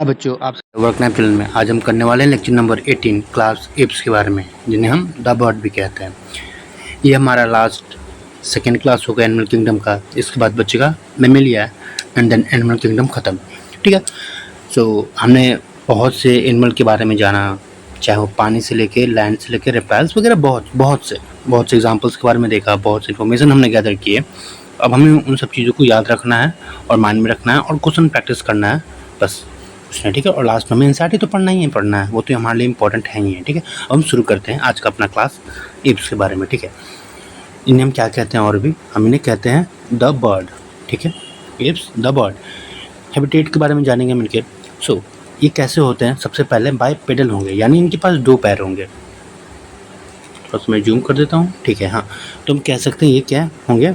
बच्चों, आप work nap channel में आज हम करने वाले हैं लेक्चर नंबर 18 क्लास एप्स के बारे में, जिन्हें हम द बर्ड भी कहते हैं। ये हमारा लास्ट सेकेंड क्लास होगा एनिमल किंगडम का। इसके बाद बचेगा mammalia and then animal kingdom ख़त्म। ठीक है, सो हमने बहुत से एनिमल के बारे में जाना, चाहे वो पानी से लेके लैंड से लेके रेप्टाइल्स वगैरह बहुत से एग्जाम्पल्स के बारे में देखा, बहुत से इन्फॉर्मेशन हमने गैदर किए। अब हमें उन सब चीज़ों को याद रखना है और माइंड में रखना है और क्वेश्चन प्रैक्टिस करना है, बस कुछ नहीं। ठीक है, और लास्ट में एनसीईआरटी तो पढ़ना ही है, पढ़ना है, वो तो हमारे लिए इंपॉर्टेंट है ही है। ठीक है, अब हम शुरू करते हैं आज का अपना क्लास एप्स के बारे में। ठीक है, इन्हें हम क्या कहते हैं, और भी हम इन्हें कहते हैं द बर्ड। ठीक है, एप्स द बर्ड। हैबिटेट के बारे में जानेंगे मिलकर। सो ये कैसे होते हैं, सबसे पहले बाय पेडल होंगे, यानी इनके पास दो पैर होंगे। बस मैं जूम कर देता हूँ। ठीक है, हाँ, तो हम कह सकते हैं ये क्या होंगे,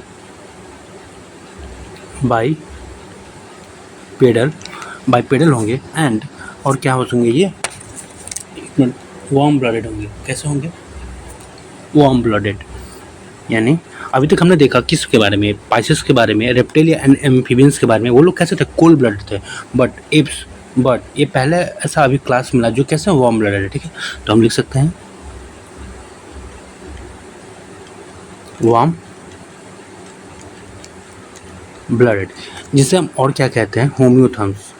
बाय पेडल होंगे। एंड और क्या होंगे ये, वार्म ब्लडेड होंगे। कैसे होंगे, वार्म ब्लडेड। यानी अभी तक हमने देखा किसके बारे में, पाइसेस के बारे में, रेप्टिलिया एंड एम्फीबियंस के बारे में। वो लोग कैसे थे, कोल्ड ब्लडेड थे। बट ये पहले ऐसा अभी क्लास मिला जो कैसे वार्म ब्लडेड है। ठीक है, तो हम लिख सकते हैं वार्म ब्लडेड, जिसे हम और क्या कहते हैं, homeotherms.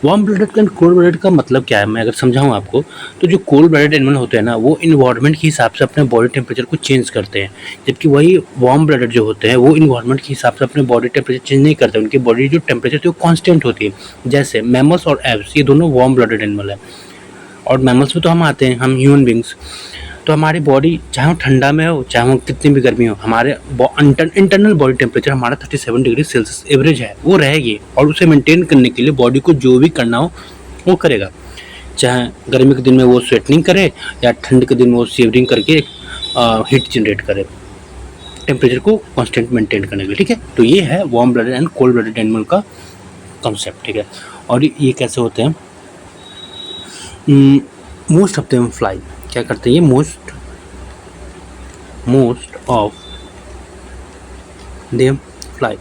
Warm blooded and cold blooded का मतलब क्या है, मैं अगर समझाऊँ आपको, तो जो कोल्ड ब्लडेड एनिमल होते हैं ना, वो इन्वायरमेंट के हिसाब से अपने बॉडी टेम्परेचर को चेंज करते हैं, जबकि वही वार्म ब्लडेड जो होते हैं वो इन्वायरमेंट के हिसाब से अपने बॉडी टेम्परेचर चेंज नहीं करते। उनकी बॉडी जो टेम्परेचर थी वो कांस्टेंट होती है। जैसे मैमल्स और एप्स, ये दोनों वार्म ब्लडेड एनिमल है। और मैमल्स में तो हम आते हैं, हम ह्यूमन बींग्स, तो हमारी बॉडी चाहे वो ठंडा में हो चाहे वो कितनी भी गर्मी हो, हमारे इंटरनल बॉडी टेम्परेचर हमारा 37 डिग्री सेल्सियस एवरेज है, वो रहेगी। और उसे मेंटेन करने के लिए बॉडी को जो भी करना हो वो करेगा, चाहे गर्मी के दिन में वो स्वेटनिंग करे या ठंड के दिन में वो शेवरिंग करके हीट जनरेट करे, टेम्परेचर को कांस्टेंट मेंटेन करने के लिए। ठीक है, तो ये है warm blooded and cold blooded animal का कॉन्सेप्ट। ठीक है, और ये कैसे होते हैं, मोस्ट ऑफ देम फ्लाई। क्या करते हैं ये, मोस्ट ऑफ देम फ्लाई।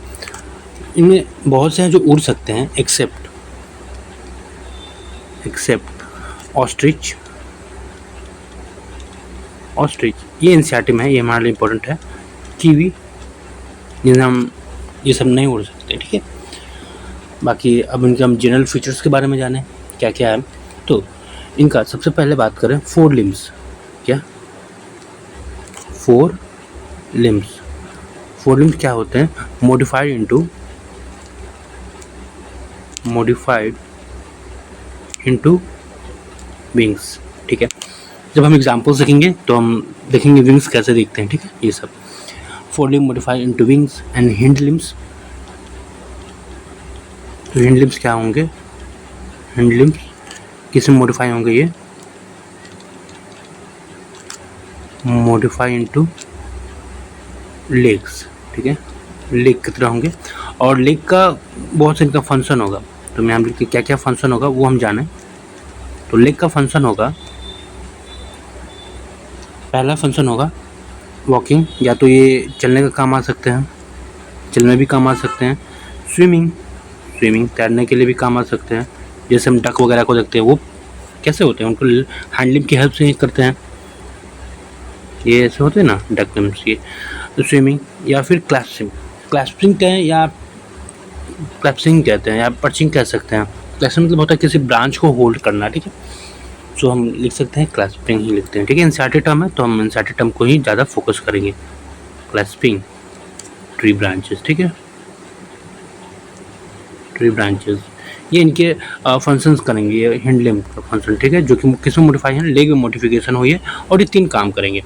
इनमें बहुत से हैं जो उड़ सकते हैं, एक्सेप्ट ऑस्ट्रिच। ये एनसीईआरटी में है, ये हमारे लिए इम्पोर्टेंट है। कीवी, जिन्हें हम ये सब नहीं उड़ सकते। ठीक है, बाकी अब इनके हम जनरल फीचर्स के बारे में जानें क्या क्या है। तो इनका सबसे पहले बात करें, 4 लिम्स। क्या 4 लिम्स क्या होते हैं, मॉडिफाइड इनटू विंग्स। ठीक है, जब हम एग्जांपल्स देखेंगे तो हम देखेंगे विंग्स कैसे दिखते हैं। ठीक है, ये सब 4 limbs modified into wings and hind limbs. तो हिंड लिम्स क्या होंगे, हिंड लिम्स किस में मॉडिफाई होंगे, ये मॉडिफाई इनटू लेग्स। ठीक है, लेग की तरह होंगे। और लेग का बहुत से इनका फंक्शन होगा, तो मैं हम लिख के क्या क्या फंक्शन होगा वो हम जाने। तो लेग का फंक्शन होगा, पहला फंक्शन होगा वॉकिंग, या तो ये चलने का काम आ सकते हैं, चलने भी काम आ सकते हैं। स्विमिंग तैरने के लिए भी काम आ सकते हैं। जैसे हम डक वगैरह को देखते हैं, वो कैसे होते हैं, उनको हैंडलिंग की हेल्प से ही करते हैं, ये ऐसे होते हैं ना डक लिम्स ये। तो स्विमिंग या फिर क्लैस्पिंग कहते हैं या पर्चिंग कह सकते हैं। क्लैस्पिंग मतलब होता है किसी ब्रांच को होल्ड करना। ठीक है, सो हम लिख सकते हैं क्लैस्पिंग ही लिखते हैं। ठीक है, एनसीईआरटी टर्म है तो हम एनसीईआरटी टर्म को ही ज़्यादा फोकस करेंगे, क्लैस्पिंग ट्री ब्रांचेस। ठीक है, ट्री ब्रांचेस ये इनके फंक्शंस करेंगे, ये हिंड लिम्ब का फंक्शन। ठीक है, जो कि किस में मॉडिफाई है, लेग में मॉडिफिकेशन हुई है, और ये 3 काम करेंगे।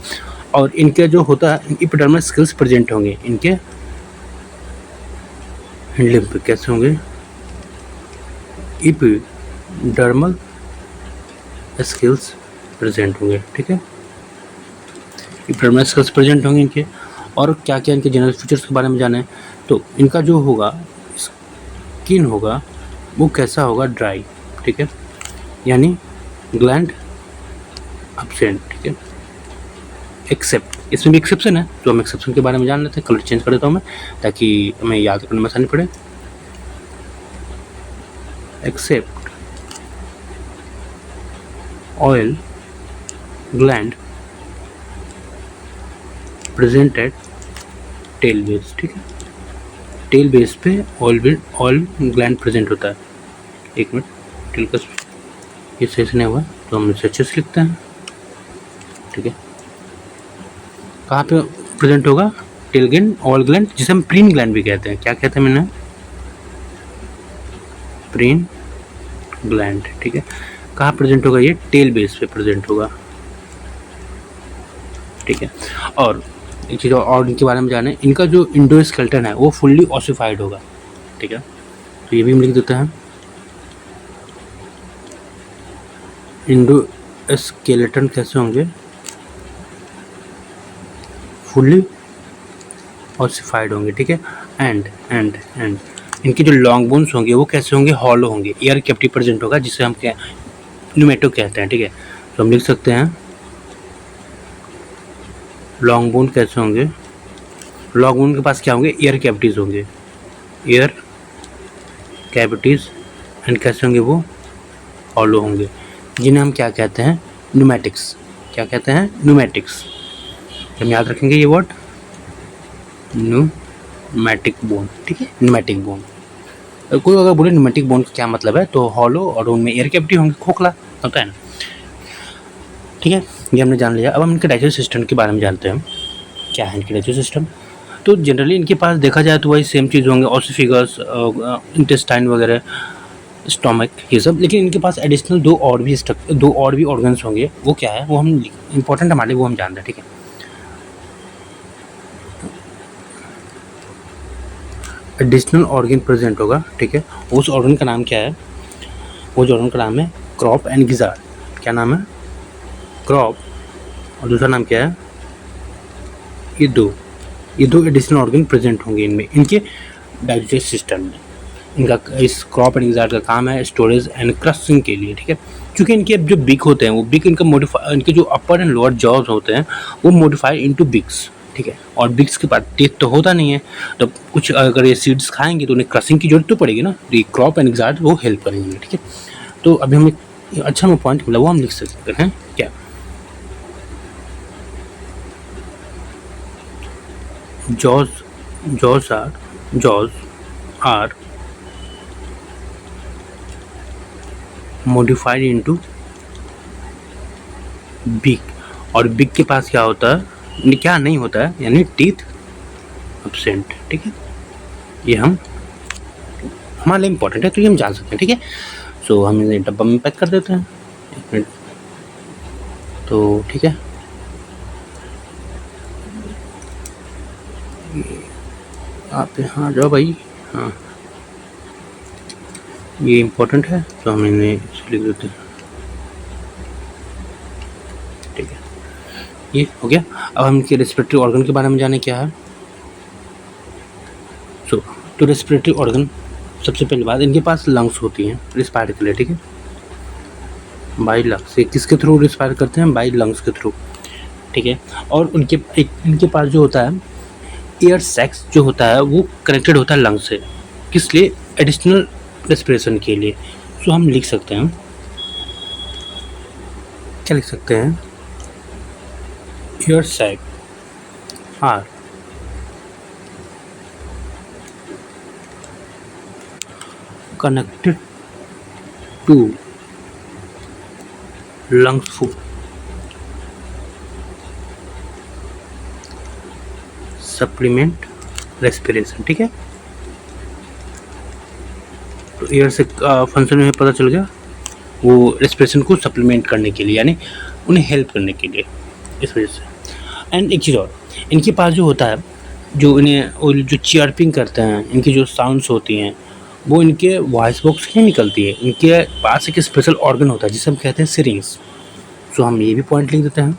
और इनके जो होता है, एपिडर्मल स्किल्स प्रेजेंट होंगे इनके हिंड लिम्ब पे। कैसे होंगे, एपिडर्मल स्किल्स प्रेजेंट होंगे। ठीक है, एपिडर्मल स्किल्स प्रेजेंट होंगे इनके। और क्या क्या इनके जनरल फीचर्स के बारे में जाने, तो इनका जो होगा स्किन होगा वो कैसा होगा, ड्राई। ठीक है, यानी ग्लैंड एब्सेंट। ठीक है, एक्सेप्ट इसमें भी एक्सेप्शन है, तो हम एक्सेप्शन के बारे में जान लेते हैं। कलर चेंज कर देता हूँ मैं ताकि हमें याद करने में आसानी पड़े। Except oil gland presented tail base, ठीक है, टेल बेस पे ऑयल ग्लैंड प्रेजेंट होता है। एक मिनट, टेल का ये सही से नहीं हुआ तो हम इसे अच्छे से लिखते हैं, ठीक है। कहाँ पे प्रेजेंट होगा? टेल ग्लैंड, ऑयल ग्लैंड, जिसे हम प्रीन ग्लैंड भी कहते हैं। क्या कहते हैं मैंने? प्रीन ग्लैंड, ठीक है। कहाँ प्रेजेंट होगा? ये टेल बेस पे प्रेजेंट होगा, ठीक है। और एक चीज़ और इनके बारे में जाने, इनका जो इंडोस्केलेटन है वो फुल्ली ऑसिफाइड होगा, ठीक है। तो ये भी हम लिख देते हैं, इंडोस्केलेटन कैसे होंगे? फुल्ली ऑसिफाइड होंगे, ठीक है। एंड एंड एंड इनके जो लॉन्ग बोन्स होंगे वो कैसे होंगे? हॉलो होंगे, एयर कैविटी प्रेजेंट होगा, जिसे हम क्या न्यूमेटो कहते हैं, ठीक है। तो हम लिख सकते हैं लॉन्ग बोन कैसे होंगे? लॉन्ग बोन के पास क्या होंगे? एयर कैविटीज़ होंगे, एयर कैविटीज़, एंड कैसे होंगे वो? हॉलो होंगे, जिन्हें हम क्या कहते हैं? न्यूमेटिक्स। क्या कहते हैं? न्यूमेटिक्स। हम याद रखेंगे ये वर्ड, न्यूमेटिक बोन, ठीक है, न्यूमेटिक बोन। कोई अगर बोले न्यूमेटिक बोन का क्या मतलब है, तो हॉलो और उनमें एयर कैविटी होंगे, खोखला होता है ना, ठीक है। ये हमने जान लिया। अब हम इनके डाइजेस्टिव सिस्टम के बारे में जानते हैं, क्या है इनके डाइजेस्टिव सिस्टम। तो जनरली इनके पास देखा जाए तो वही सेम चीज़ होंगे, ऑसिफिगस, इंटेस्टाइन वगैरह, स्टोमक, ये सब। लेकिन इनके पास एडिशनल दो और भी ऑर्गन्स होंगे। वो क्या है? वो हम इंपॉर्टेंट हमारे लिए, वो हम जानते हैं, ठीक है। एडिशनल ऑर्गन प्रेजेंट होगा, ठीक है। उस ऑर्गन का नाम क्या है? वो जो ऑर्गन का नाम है क्रॉप एंड गिजार्ड। क्या नाम है? क्रॉप, और दूसरा नाम क्या है? ये दो एडिशनल ऑर्गन प्रेजेंट होंगे इनमें, इनके डाइजेस्टिव सिस्टम में। इनका इस क्रॉप एंड गिजार्ड का काम है स्टोरेज एंड क्रशिंग के लिए, ठीक है। क्योंकि इनके जो बिग होते हैं वो बिग, इनका मॉडिफाई, इनके जो अपर एंड लोअर जॉज होते हैं वो मॉडिफाई इनटू बिग्स, ठीक है। और बिग्स के पास टीथ तो होता नहीं है, तो कुछ अगर ये सीड्स खाएंगे तो उन्हें क्रशिंग की जरूरत तो पड़ेगी ना, तो ये क्रॉप एंड गिजार्ड वो हेल्प करेंगे, ठीक है। तो अभी हमें अच्छा हमें पॉइंट मिला, वो हम लिख सकते हैं क्या? jaws are modified into beak, और बिग के पास क्या होता है? क्या नहीं होता है, यानी टीथ एब्सेंट, ठीक है। ये हम हमारे लिए इम्पोर्टेंट है, तो ये हम जान सकते हैं, ठीक है। सो हम इसे डब्बा में पैक कर देते हैं, एक मिनट। तो ठीक है, आप यहाँ जाओ भाई, हाँ ये इम्पोर्टेंट है, तो हम इन्हें लिख देते हैं, ठीक है। ये हो गया। अब हम इनके रेस्पिरेटरी ऑर्गन के बारे में जाने, क्या है। तो रेस्पिरेटरी ऑर्गन, सबसे पहली बात, इनके पास लंग्स होती हैं रिस्पायर के लिए, ठीक है। बाई लंग्स, ये किसके थ्रू रिस्पायर करते हैं? बाई लंग्स के थ्रू, ठीक है। और इनके पास जो होता है एयर सैक्स जो होता है वो कनेक्टेड होता है लंग से, किस लिए? एडिशनल रेस्पिरेशन के लिए। सो हम लिख सकते हैं, क्या लिख सकते हैं? Air sac are connected to lungs for supplement respiration, ठीक है। तो एयर से फंक्शन में पता चल गया, वो रेस्पिरेशन को सप्लीमेंट करने के लिए, यानी उन्हें हेल्प करने के लिए, इस वजह से। एंड एक चीज़ और, इनके पास जो होता है, जो इन्हें जो चियरपिंग करते हैं, इनकी जो साउंड्स होती हैं वो इनके वॉइस बॉक्स से निकलती है। इनके पास एक स्पेशल ऑर्गन होता है जिसे हम कहते हैं सिरिंग्स। सो हम ये भी पॉइंट लिख देते हैं।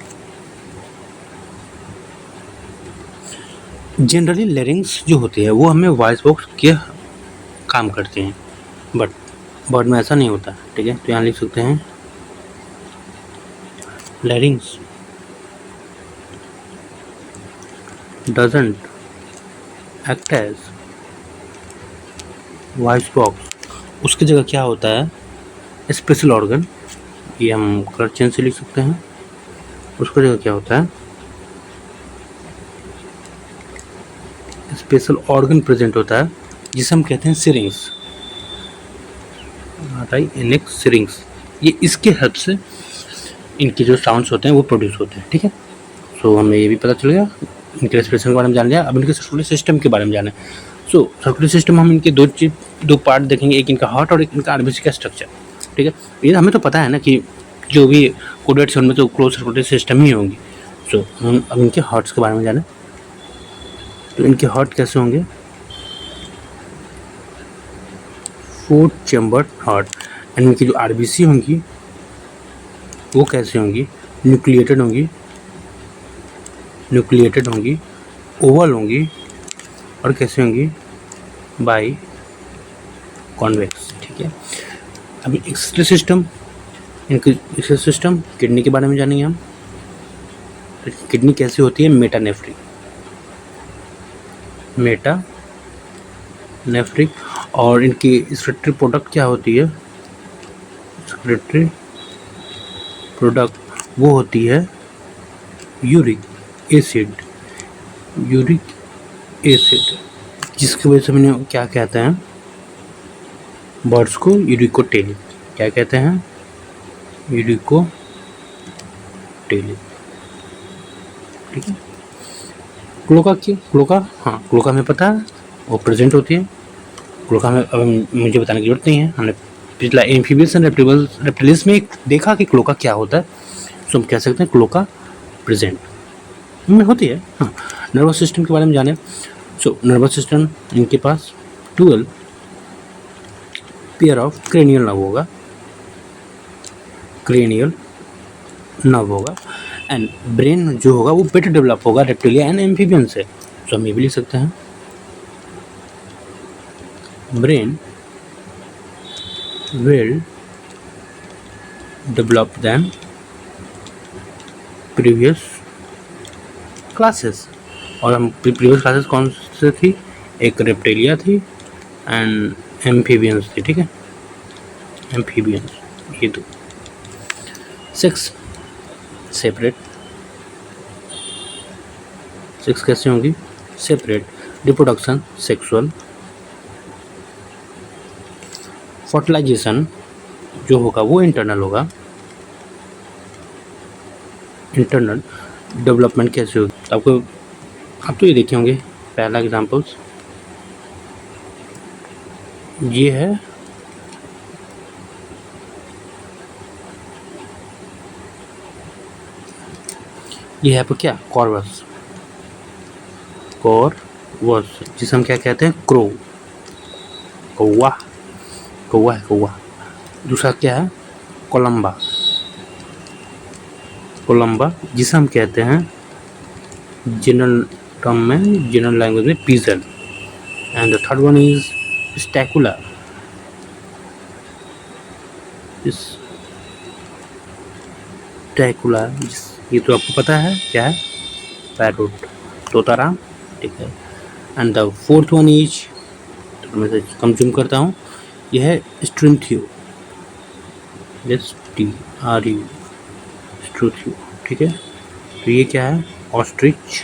जनरली लेरिंग्स जो होती है वो हमें वॉइस बॉक्स के काम करते हैं, बट बर्ड में ऐसा नहीं होता, ठीक है। तो यहाँ लिख सकते हैं larynx doesn't act as voice box, उसकी जगह क्या होता है स्पेशल ऑर्गन, ये हम कलर चेंज से लिख सकते हैं। उसकी जगह क्या होता है स्पेशल ऑर्गन प्रेजेंट होता है जिसे हम कहते हैं सिरिंग्स, सिरिंग्स। ये इसके हेल्प से इनके जो साउंड्स होते हैं वो प्रोड्यूस होते हैं। ठीक है, सो हमें ये भी पता चल गया, इनके रेस्पिरेशन के बारे में जान लिया। अब इनके सर्कुलेटरी सिस्टम के बारे में जाने। सो सर्कुलेटरी सिस्टम हम इनके दो पार्ट देखेंगे, एक इनका हार्ट और एक इनका आरबीसी का स्ट्रक्चर। ठीक है, ये हमें तो पता है ना कि जो भी कोडेट्स उनमें तो क्लोज सर्कुलेटरी सिस्टम ही होंगी। सो हम अब इनके हार्ट्स के बारे में जाने। तो इनके हार्ट कैसे होंगे 4 चैम्बर्ड हार्ट। एंड इनकी जो आरबीसी होंगी वो कैसे होंगी न्यूक्लिएटेड होंगी, ओवल होंगी और कैसे होंगी बाई कॉन्वेक्स। ठीक है, अभी एक्सक्रीटरी सिस्टम, इनकी एक्सक्रीटरी सिस्टम किडनी के बारे में जानेंगे हम। तो किडनी कैसे होती है मेटानेफ्रिक और इनकी एक्सक्रीटरी प्रोडक्ट क्या होती है एक्सक्रीटरी प्रोडक्ट वो होती है यूरिक एसिड, जिसकी वजह से मैंने क्या कहते हैं बर्ड्स को यूरिकोटेलिक, क्या कहते हैं यूरिकोटेलिक। ठीक है, क्लोका क्लोका हमें पता है वो प्रेजेंट होती है। क्लोका में अब मुझे बताने की जरूरत नहीं है, हमने पिछला एम्फीबियस एंड रेप्टिलियंस में देखा कि क्लोका क्या होता है। सो हम कह सकते हैं क्लोका प्रेजेंट में होती है। हाँ, नर्वस सिस्टम के बारे में जाने। सो नर्वस सिस्टम इनके पास 12 पेयर ऑफ क्रेनियल नर्व होगा एंड ब्रेन जो होगा वो बेटर डेवलप होगा रेप्टिलिया एंड एम्फीबियन से। सो हम ये भी लिख सकते हैं brain will develop then previous classes. और हम प्रीवियस क्लासेस कौन से थी, एक रेप्टिलिया थी एंड एम्फीबियंस थी। ठीक है, एम्फीबियंस ये दो। सेक्स सेपरेट, सेक्स कैसे होंगी सेपरेट, रिप्रोडक्शन सेक्सुअल, फर्टिलाइजेशन जो होगा वो इंटरनल होगा, इंटरनल डेवलपमेंट कैसे होगी आपको, आप तो ये देखे होंगे। पहला एग्जांपल्स ये है आपको क्या कॉर्वस जिसे हम क्या कहते हैं क्रो, कौवा है कौवा। दूसरा क्या है कोलंबा जिसे हम कहते हैं जनरल टर्म में, जनरल लैंग्वेज में pigeon. And the third one is स्टैकुला, ये तो आपको पता है क्या है पैरोट, तोताराम। ठीक है, and the fourth one is, तो मैं कम जूम करता हूँ, यह है स्ट्रिंथियो, स्ट्रूथियो। ठीक है, तो ये क्या है ऑस्ट्रिच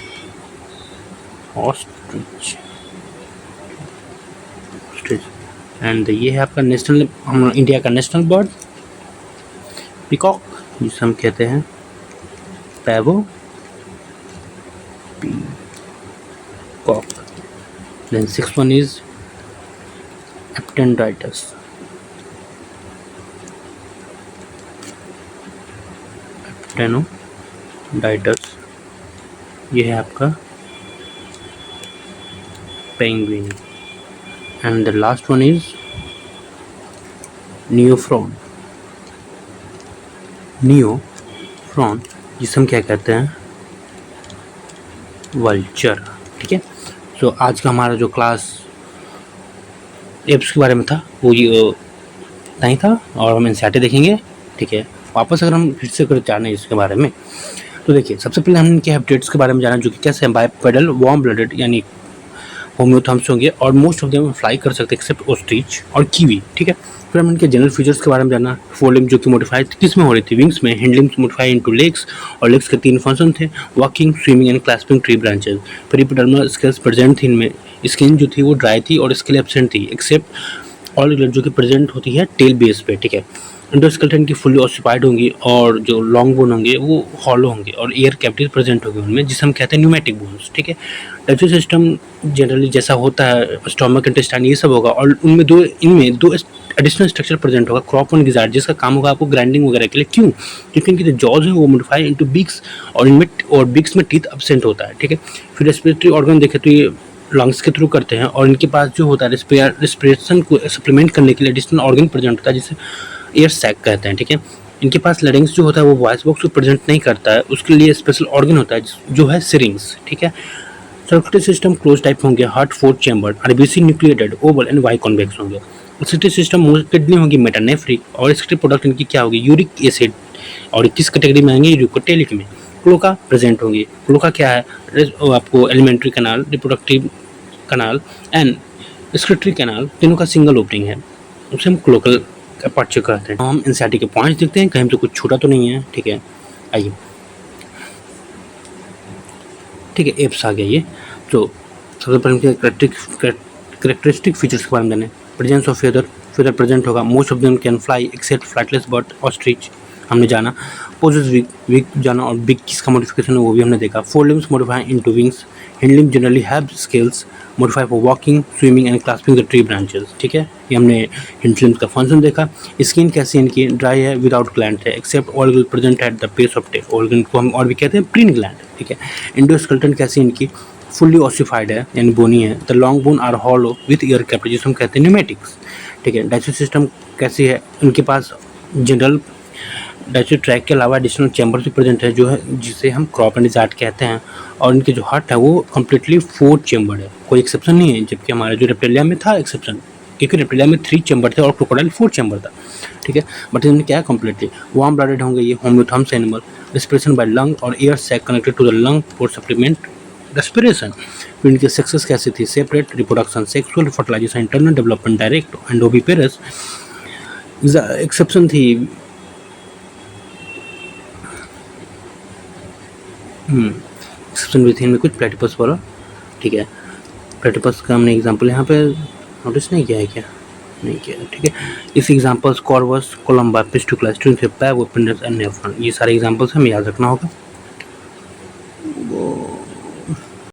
एंड ये है आपका नेशनल, हम इंडिया का नेशनल बर्ड पीकॉक जिसे हम कहते हैं Pavo peacock. Then 6th one is Aptenodytes, ये है आपका penguin. And the last one is Neophron जिसे हम क्या कहते हैं वल्चर। ठीक है, तो आज का हमारा जो क्लास एप्स के बारे में था वो ये नहीं था, और हम एनसीईआरटी देखेंगे। ठीक है, वापस अगर हम फिर से कर जाने इसके बारे में तो देखिए सबसे पहले हमने इनके हैबिटेट्स के बारे में जाना, जो कि कैसे हैं, बाइपेडल, वार्म ब्लडेड यानी होम्योथम्स होंगे और मोस्ट ऑफ देम फ्लाई कर सकते हैं एक्सेप्ट ऑस्ट्रिच और कीवी, ठीक है। फिर हम इनके जनरल फीचर्स के बारे में जाना, फोरलिम्ब जो कि मॉडिफाई किस में हो रही थी, विंग्स में, hand limbs modified into legs, और लेग्स के 3 फंक्शन थे, walking, swimming and clasping tree branches. फिर एपिडर्मल स्केल्स प्रेजेंट थी इनमें, स्किन जो थी वो ड्राई थी और स्केल एब्सेंट थी एक्सेप्ट ऑल जो कि प्रेजेंट होती है टेल बेस पे, ठीक है। एंडोस्केलेटन की फुल्ली ऑक्यूपाइड होंगी और जो लॉन्ग बोन होंगे वो हॉलो होंगे और एयर कैविटीज प्रेजेंट होगी उनमें, जिसे हम कहते हैं न्यूमेटिक बोन्स, ठीक है। डाइजेस्टिव सिस्टम जनरली जैसा होता है स्टोमक, इंटेस्टाइन, ये सब होगा, और इनमें दो एडिशनल स्ट्रक्चर प्रेजेंट होगा, क्रॉप और गिजार्ड, जिसका काम होगा आपको ग्राइंडिंग वगैरह के लिए। क्यों? क्योंकि इनकी जो जॉज है वो मॉडिफाई इनटू बीक्स, और इनमें बीक्स में टीथ एब्सेंट होता है, ठीक है। फिर रेस्पिरेटरी ऑर्गन देखें तो ये लंग्स के थ्रू करते हैं, और इनके पास जो होता है रेस्पिरेशन को सप्लीमेंट करने के लिए एडिशनल ऑर्गन प्रेजेंट होता है, जिसे एयर सैक कहते हैं, ठीक है। इनके पास लैरिंग्स जो होता है वो वॉइस बॉक्स को प्रेजेंट नहीं करता है, उसके लिए स्पेशल ऑर्गन होता है जो है सिरिंग्स, ठीक है। सर्कुलेटरी सिस्टम क्लोज टाइप होंगे, heart 4 chamber, RBC nucleated, oval and biconvex होंगे। एक्सक्रीटरी सिस्टम किडनी होगी मेटानेफ्रिक, और एक्सक्रीटरी प्रोडक्ट इनकी क्या होगी, यूरिक एसिड, और किस कैटेगरी में आएंगे, यूरिकोटेलिक में। क्लोका प्रेजेंट होंगी, क्लोका क्या है, आपको alimentary canal, reproductive canal and excretory canal, तीनों का सिंगल ओपनिंग है, उसे हम क्लोकल पार्ट कहते हैं। हम एनसीईआरटी के पॉइंट्स देखते हैं, कहीं तो कुछ छूटा तो नहीं है, ठीक है। आइए, ठीक है, एप्स आ गया ये। तो सबसे पहले करेक्टरिस्टिक फीचर्स के बारे में जाने, प्रेजेंस ऑफ फेदर प्रेजेंट होगा, most of them can fly except flightless bird, ostrich हमने जाना। पोजेस वीक जाना, और बिग किसका मॉडिफिकेशन है वो भी हमने देखा। Fore limbs modified into wings, hand limbs generally have scales modified for walking, swimming and clasping the tree branches, ठीक है। ये हमने हैंड लिम्स का फंक्शन देखा। स्किन कैसी इनकी, ड्राई है, विदाउट ग्लैंड है, except organ present at the base of tail, organ को हम और भी कहते हैं प्रीन ग्लैंड, ठीक है। एंडोस्केलेटन कैसी इनकी, फुल्ली ऑसिफाइड है यानी बोनी है। The long bone are hollow with air cavity, जिसे हम कहते हैं न्यूमेटिक्स, ठीक है। डाइजेस्टिव सिस्टम कैसी है, उनके पास जनरल डाइजेस्टिव ट्रैक के अलावा एडिशनल चैम्बर भी प्रेजेंट है, जो है जिसे हम क्रॉप एंड जाट कहते हैं, और इनके जो हार्ट है वो कम्प्लीटली 4 चैम्बर है, कोई एक्सेप्शन नहीं है। जबकि हमारे जो रेप्टिलिया में था एक्सेप्शन, क्योंकि रेप्टिलिया में 3 चैम्बर थे और क्रोकोडाइल 4 चैम्बर था, ठीक है। बट इनमें क्या है, कम्प्लीटली वार्म ब्लडेड होंगे ये, homeotherms animal, respiration by lung और air sac connected to the lung for supplement respiration. फिर इनकी सक्सेस कैसी थी, separate reproduction, sexual fertilization, internal development direct and oviparous. Exception थी एक्सेप्शन भी थी इनमें कुछ प्लेटिपस वाला, ठीक है। प्लेटिपस का हमने एग्जांपल यहाँ पे नोटिस नहीं किया है क्या, नहीं किया, ठीक है। इस एग्जांपल्स कॉर्वस, कोलम्बा, पिस्टुक्ला, स्ट्रिंग, पैव, एंड नेफ्रॉन, ये सारे एग्जांपल्स हमें याद रखना होगा।